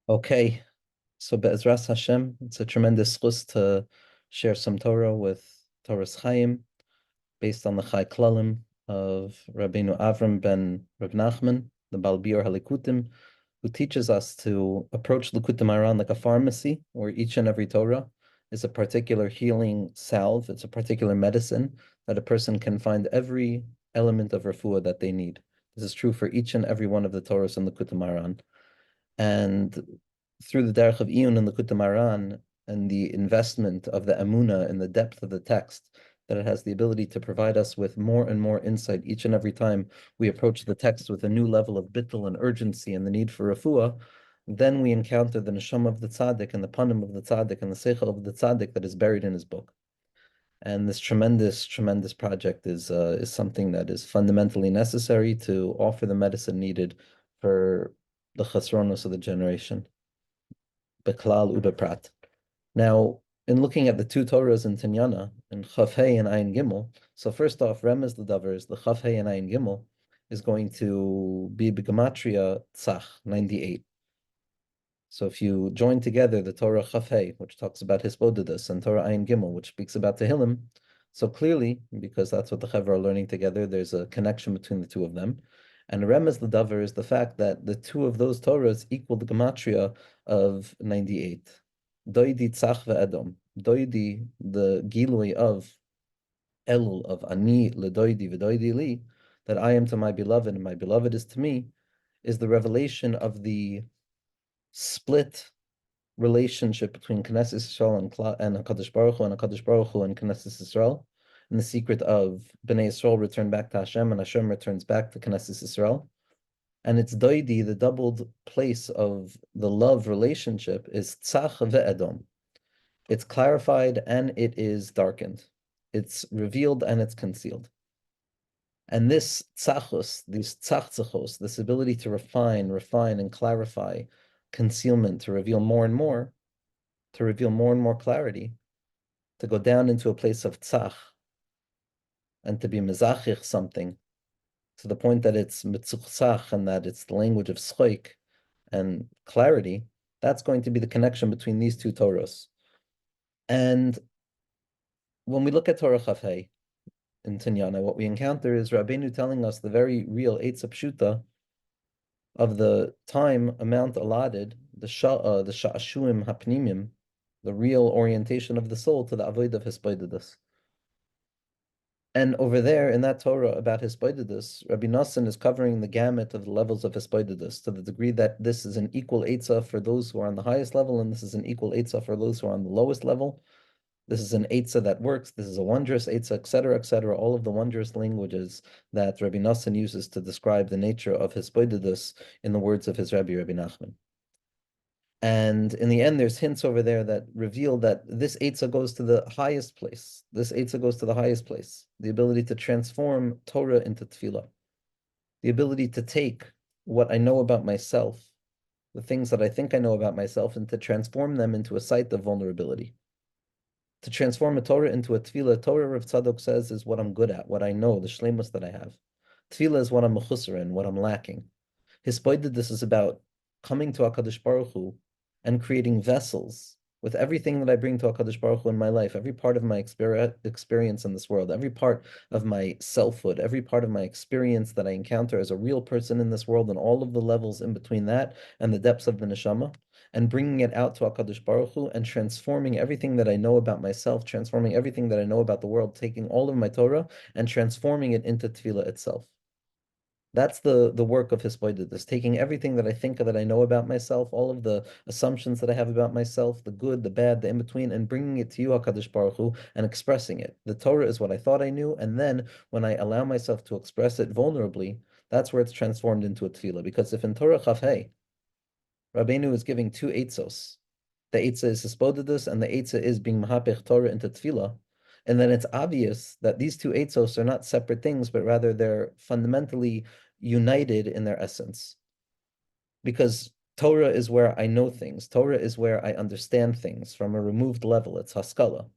Okay, so Be'ezras Hashem, it's a tremendous chus to share some Torah with Toras Chaim based on the Chai Klalim of Rabbeinu Avram ben Rebbe Nachman, the Baal Biur Halikutim, who teaches us to approach Likutim Aran like a pharmacy, where each and every Torah is a particular healing salve, it's a particular medicine that a person can find every element of refuah that they need. This is true for each and every one of the Torahs in Likutim Aran. And through the Derech of Iyun and the Likutei Moharan and the investment of the Emunah and the depth of the text, that it has the ability to provide us with more and more insight each and every time we approach the text with a new level of bittul and urgency and the need for refuah, then we encounter the neshama of the tzaddik and the panim of the tzaddik and the seichel of the tzaddik that is buried in his book. And this tremendous, tremendous project is something that is fundamentally necessary to offer the medicine needed for the chasronos of the generation. Beklal ubeprat. Now, in looking at the two Torahs in Tinyana, in Chaf Hey and Ayin Gimel, so first off, Remez the Davers, the Chaf Hey and Ayin Gimel, is going to be Begematria Tzach, 98. So if you join together the Torah Chaf Hey, which talks about Hisboididus, and Torah Ayin Gimel, which speaks about Tehillim, so clearly, because that's what the Chaver are learning together, there's a connection between the two of them. And Remez the Davar is the fact that the two of those Torahs equal the Gematria of 98. Doidi Tzach ve'edom. Doidi, the Gilui of Elul, of Ani ledoidi v'doidi li, that I am to my beloved and my beloved is to me, is the revelation of the split relationship between Knesset Yisrael and HaKadosh Baruch Hu, and HaKadosh Baruch Hu and Knesset Yisrael, and the secret of Bnei Yisrael return back to Hashem, and Hashem returns back to Knesset Yisrael. And it's doidi, the doubled place of the love relationship, is tzach ve'edom. It's clarified and it is darkened. It's revealed and it's concealed. And this tzachos, these tzachos, this ability to refine and clarify concealment, to reveal more and more, clarity, to go down into a place of tzach, and to be mezachich something, to the point that it's mitzuchsach and that it's the language of schoik and clarity, that's going to be the connection between these two Torahs. And when we look at Torah Chaf Hey in Tinyana, what we encounter is Rabbeinu telling us the very real Eitz Pshuta of the time amount allotted, the Sha'ashuim Hapnimim, the real orientation of the soul to the avoid of Hisboididus. And over there in that Torah about Hisboididus, Rabbi Nachman is covering the gamut of the levels of Hisboididus to the degree that this is an equal eitzah for those who are on the highest level, and this is an equal eitzah for those who are on the lowest level. This is an eitzah that works. This is a wondrous eitzah, etc., all of the wondrous languages that Rabbi Nachman uses to describe the nature of Hisboididus in the words of his Rabbi Nachman. And in the end, there's hints over there that reveal that this eitzah goes to the highest place. This eitzah goes to the highest place. The ability to transform Torah into Tefillah. The ability to take what I know about myself, the things that I think I know about myself, and to transform them into a site of vulnerability. To transform a Torah into a Tefillah, Torah, Rav Tzadok says, is what I'm good at, what I know, the shleimus that I have. Tefillah is what I'm mechusar in, what I'm lacking. Hisboididus is about coming to HaKadosh Baruch Hu and creating vessels with everything that I bring to HaKadosh Baruch Hu in my life, every part of my experience in this world, every part of my selfhood, every part of my experience that I encounter as a real person in this world, and all of the levels in between that and the depths of the neshama, and bringing it out to HaKadosh Baruch Hu and transforming everything that I know about myself, transforming everything that I know about the world, taking all of my Torah and transforming it into Tefillah itself. That's the work of Hisboididus, taking everything that I think that I know about myself, all of the assumptions that I have about myself, the good, the bad, the in-between, and bringing it to you, HaKadosh Baruch Hu, and expressing it. The Torah is what I thought I knew, and then when I allow myself to express it vulnerably, that's where it's transformed into a tefillah. Because if in Torah Chaf Hey, Rabbeinu is giving two eitzos, the eitzah is Hisboididus, and the eitzah is being mahapech Torah into tefillah, and then it's obvious that these two eitzos are not separate things, but rather they're fundamentally united in their essence. Because Torah is where I know things. Torah is where I understand things from a removed level. It's haskala.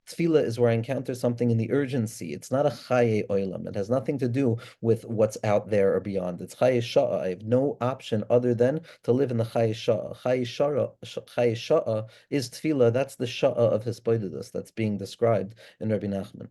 Tefillah is where I encounter something in the urgency. It's not a chaye olam. It has nothing to do with what's out there or beyond. It's chaye sha'a. I have no option other than to live in the chaye sha'a. Chaye sha'a is tefillah. That's the sha'a of Hisboididus that's being described in Rebbe Nachman.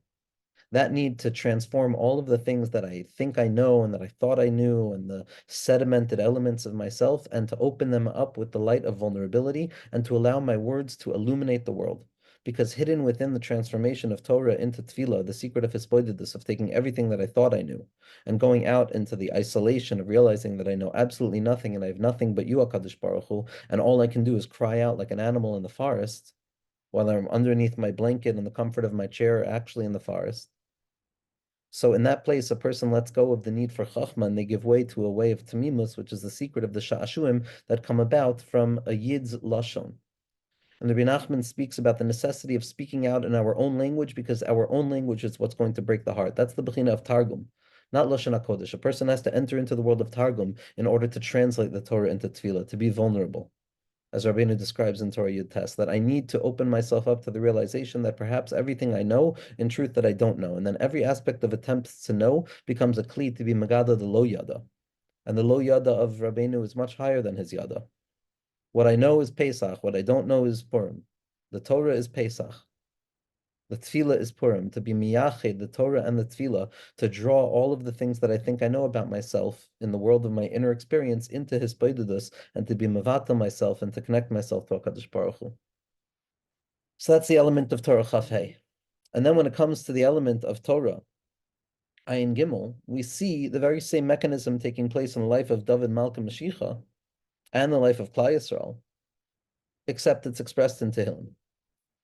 That need to transform all of the things that I think I know and that I thought I knew and the sedimented elements of myself, and to open them up with the light of vulnerability and to allow my words to illuminate the world. Because hidden within the transformation of Torah into Tefillah, the secret of Hisboididus, of taking everything that I thought I knew and going out into the isolation of realizing that I know absolutely nothing and I have nothing but you, HaKadosh Baruch Hu, and all I can do is cry out like an animal in the forest while I'm underneath my blanket in the comfort of my chair, actually in the forest. So in that place, a person lets go of the need for chachma, and they give way to a way of tamimus, which is the secret of the sha'ashuim that come about from a yid's lashon. And the Rebbe Nachman speaks about the necessity of speaking out in our own language, because our own language is what's going to break the heart. That's the bechina of Targum, not Lashon HaKodesh. A person has to enter into the world of Targum in order to translate the Torah into Tefillah, to be vulnerable. As Rabbeinu describes in Torah Yud Tes, that I need to open myself up to the realization that perhaps everything I know, in truth, that I don't know. And then every aspect of attempts to know becomes a kli to be magada the lo yada. And the lo yada of Rabbeinu is much higher than his yada. What I know is Pesach, what I don't know is Purim. The Torah is Pesach. The Tefillah is Purim, to be miyached, the Torah and the Tefillah, to draw all of the things that I think I know about myself in the world of my inner experience into Hisboididus, and to be mevatel myself and to connect myself to HaKadosh Baruch Hu. So that's the element of Torah Chaf Hei. And then when it comes to the element of Torah, Ayin Gimel, we see the very same mechanism taking place in the life of David Malka Mashiach and the life of Klal Yisrael, except it's expressed in Tehillim.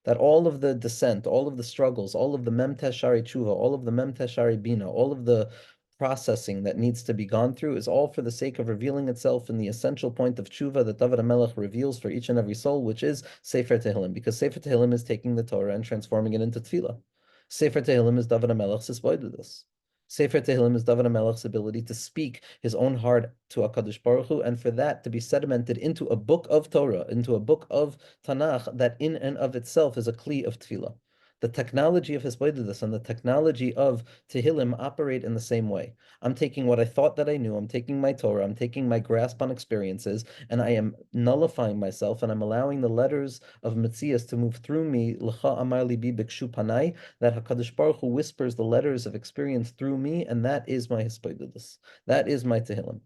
That all of the descent, all of the struggles, all of the memtes shari tshuva, all of the memtes shari bina, all of the processing that needs to be gone through is all for the sake of revealing itself in the essential point of tshuva that David HaMelech reveals for each and every soul, which is Sefer Tehillim, because Sefer Tehillim is taking the Torah and transforming it into Tefillah. Sefer Tehillim is David HaMelech's Hisboididus. Sefer Tehillim is David HaMelech's ability to speak his own heart to HaKadosh Baruch Hu, and for that to be sedimented into a book of Torah, into a book of Tanakh, that in and of itself is a kli of Tefillah. The technology of Hisboididus and the technology of Tehillim operate in the same way. I'm taking what I thought that I knew, I'm taking my Torah, I'm taking my grasp on experiences, and I am nullifying myself, and I'm allowing the letters of Metzias to move through me, L'cha amar libi b'kshu panai, that HaKadosh Baruch Hu whispers the letters of experience through me, and that is my Hisboididus. That is my Tehillim.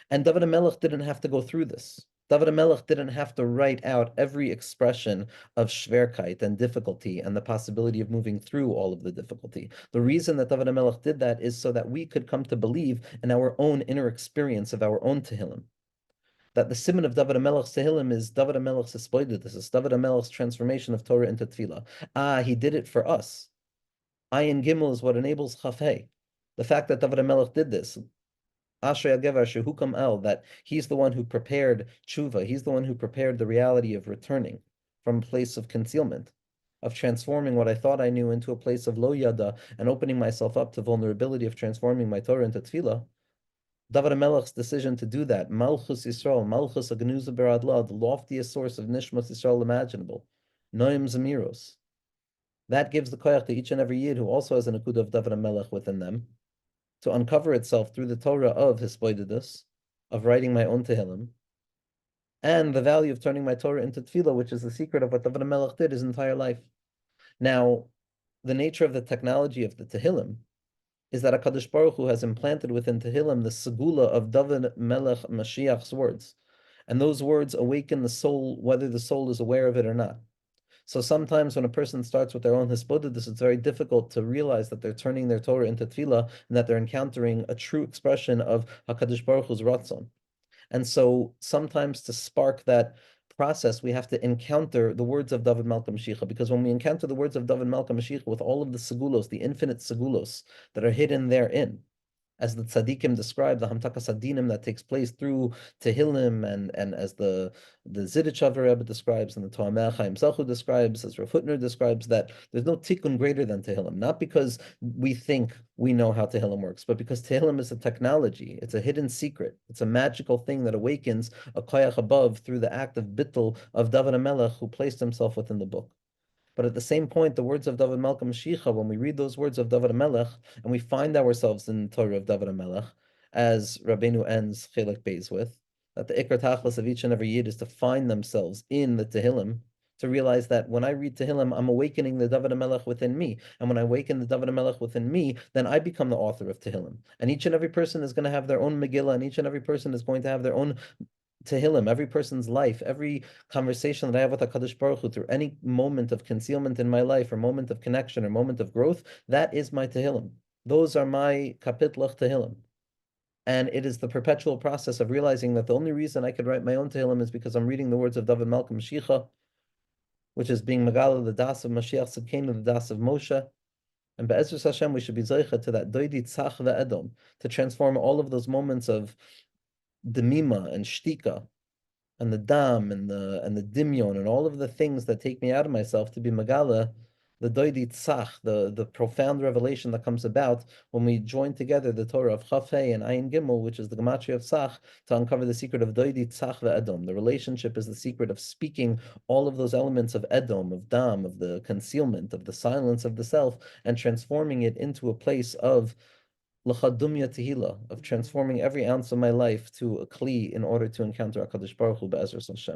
And David HaMelech didn't have to go through this. David HaMelech didn't have to write out every expression of schwerkeit and difficulty and the possibility of moving through all of the difficulty. The reason that David HaMelech did that is so that we could come to believe in our own inner experience of our own Tehillim. That the simon of David HaMelech's Tehillim is David HaMelech's Hisboididus, is David HaMelech's transformation of Torah into Tefillah. He did it for us. Ayin Gimel is what enables Chaf Hei. The fact that David HaMelech did this, Ashrei Agevar Shehukam El, that he's the one who prepared tshuva, he's the one who prepared the reality of returning from a place of concealment, of transforming what I thought I knew into a place of lo yada, and opening myself up to vulnerability of transforming my Torah into tefillah. David HaMelech's decision to do that, Malchus Yisrael, Malchus Agnuza Beradla, the loftiest source of Nishmas Yisrael imaginable, Noim Zemiros. That gives the koyach to each and every yid who also has an akud of David HaMelech within them, to uncover itself through the Torah of Hisboididus, of writing my own Tehillim, and the value of turning my Torah into Tefillah, which is the secret of what David HaMelech did his entire life. Now, the nature of the technology of the Tehillim is that HaKadosh Baruch Hu has implanted within Tehillim the segula of David Melech Mashiach's words. And those words awaken the soul, whether the soul is aware of it or not. So sometimes when a person starts with their own Hisboididus, it's very difficult to realize that they're turning their Torah into Tefillah and that they're encountering a true expression of HaKadosh Baruch Hu's Ratzon. And so sometimes to spark that process, we have to encounter the words of David Malka Mashiach, because when we encounter the words of David Malka Mashiach with all of the segulos, the infinite segulos that are hidden therein, as the tzaddikim describe, the hamtakas adinim that takes place through Tehillim, and as the Zidichav Rebbe describes, and the Toameh Chaim Zelchu describes, as Rav Hutner describes, that there's no tikkun greater than Tehillim, not because we think we know how Tehillim works, but because Tehillim is a technology, it's a hidden secret, it's a magical thing that awakens a koyach above through the act of bittul of David HaMelech, who placed himself within the book. But at the same point, the words of David HaMelech Mashiach, when we read those words of David HaMelech, and we find ourselves in the Torah of David HaMelech, as Rabbeinu ends Chelek Beis with, that the Ikar Tachlis of each and every Yid is to find themselves in the Tehillim, to realize that when I read Tehillim, I'm awakening the David HaMelech within me. And when I awaken the David HaMelech within me, then I become the author of Tehillim. And each and every person is going to have their own Megillah, and each and every person is going to have their own Tehillim. Every person's life, every conversation that I have with HaKadosh Baruch Hu, through any moment of concealment in my life, or moment of connection, or moment of growth, that is my Tehillim. Those are my kapitlach Tehillim. And it is the perpetual process of realizing that the only reason I could write my own Tehillim is because I'm reading the words of David HaMelech Mashiach, which is being Megala, the Das of Mashiach Tzidkenu, the Das of Moshe. And Be'ezus Hashem, we should be Zeicha to that Doidi Tzach ve'edom, to transform all of those moments of demima and shtika, and the dam and the dimyon and all of the things that take me out of myself, to be Megala, the Doidi Tzach, the profound revelation that comes about when we join together the Torah of Chafei and Ayin Gimel, which is the Gematria of Tzach, to uncover the secret of Doidi Tzach ve'edom. The relationship is the secret of speaking all of those elements of Edom, of Dam, of the concealment, of the silence of the self, and transforming it into a place of L'chadumya tehila, of transforming every ounce of my life to a kli in order to encounter HaKadosh Baruch Hu be'ezras Hashem.